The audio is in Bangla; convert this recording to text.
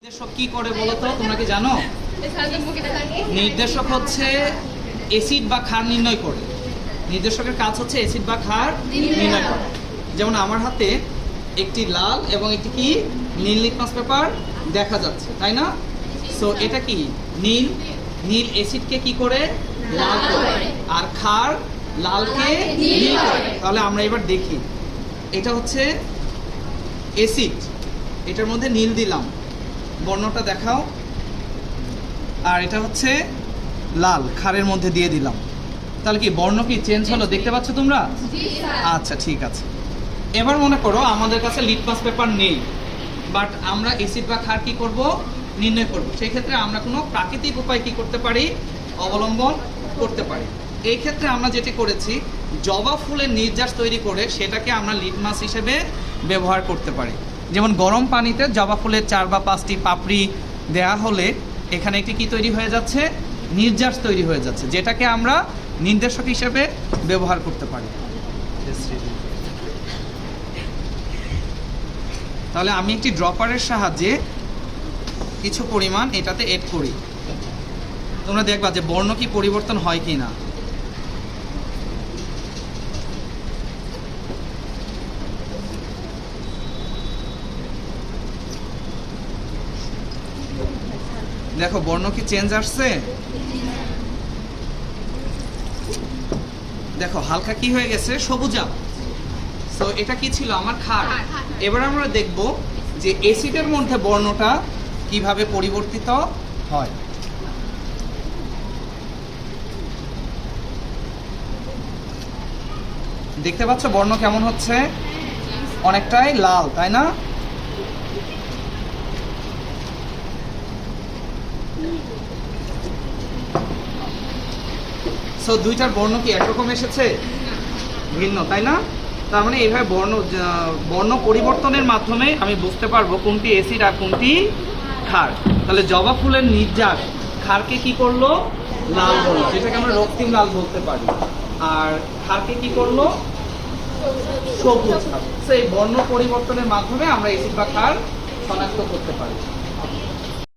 নির্দেশক কি করে বলো তো, তোমরা কি জানো? নির্দেশক হচ্ছে অ্যাসিড বা ক্ষার নির্ণয় করে। নির্দেশকের কাজ হচ্ছে অ্যাসিড বা ক্ষার নির্ণয় করা। যেমন আমার হাতে একটি লাল এবং একটি কি নীল লিটমাস পেপার দেখা যাচ্ছে, তাই না? সো এটা কি নীল, নীল অ্যাসিডকে কি করে লাল করে, আর ক্ষার লালকে নীল করে। তাহলে আমরা এবার দেখি, এটা হচ্ছে অ্যাসিড, এটার মধ্যে নীল দিলাম, বর্ণটা দেখাও। আর এটা হচ্ছে লাল, ক্ষারের মধ্যে দিয়ে দিলাম। তাহলে কি বর্ণ কি চেঞ্জ হলো, দেখতে পাচ্ছ তোমরা? আচ্ছা ঠিক আছে। এবার মনে করো আমাদের কাছে লিটমাস পেপার নেই, বাট আমরা অ্যাসিড বা ক্ষার কি করব, নির্ণয় করব। সেই ক্ষেত্রে আমরা কোনো প্রাকৃতিক উপায় কি করতে পারি, অবলম্বন করতে পারি। এই ক্ষেত্রে আমরা যেটি করেছি, জবা ফুলের নির্যাস তৈরি করে সেটাকে আমরা লিটমাস হিসেবে ব্যবহার করতে পারি। যেমন গরম পানিতে জবা ফুলের 4 বা 5টি পাপড়ি দেয়া হলে এখানে একটি কি তৈরি হয়ে যাচ্ছে, নির্যাস তৈরি হয়ে যাচ্ছে, যেটাকে আমরা নির্দেশক হিসেবে ব্যবহার করতে পারি। তাহলে আমি একটি ড্রপারের সাহায্যে কিছু পরিমাণ এটাতে এড করি, তোমরা দেখবা যে বর্ণ কি পরিবর্তন হয় কি না। দেখো বর্ণ কি চেঞ্জ আসছে, দেখো হালকা কি হয়ে গেছে, সবুজা। সো এটা কি ছিল, আমার ক্ষার। এবার আমরা দেখব যে অ্যাসিডের মধ্যে বর্ণটা কিভাবে পরিবর্তিত হয়। দেখতে পাচ্ছ বর্ণ কেমন হচ্ছে, অনেকটাই লাল, তাই না? সো দুইটার বর্ণ কি একরকম এসেছে, ভিন্ন, তাই না? তার মানে এইভাবে বর্ণ পরিবর্তনের মাধ্যমে আমি বুঝতে পারবো কোনটি অ্যাসিড আর কোনটি ক্ষার। তাহলে জবা ফুলের নির্যাস ক্ষারকে কি করলো, লাল হলো, যেটাকে আমরা রক্তিম লাল বলতে পারি। আর ক্ষারকে কি করলো, সবুজ। সেই বর্ণ পরিবর্তনের মাধ্যমে আমরা অ্যাসিড বা ক্ষার শনাক্ত করতে পারি।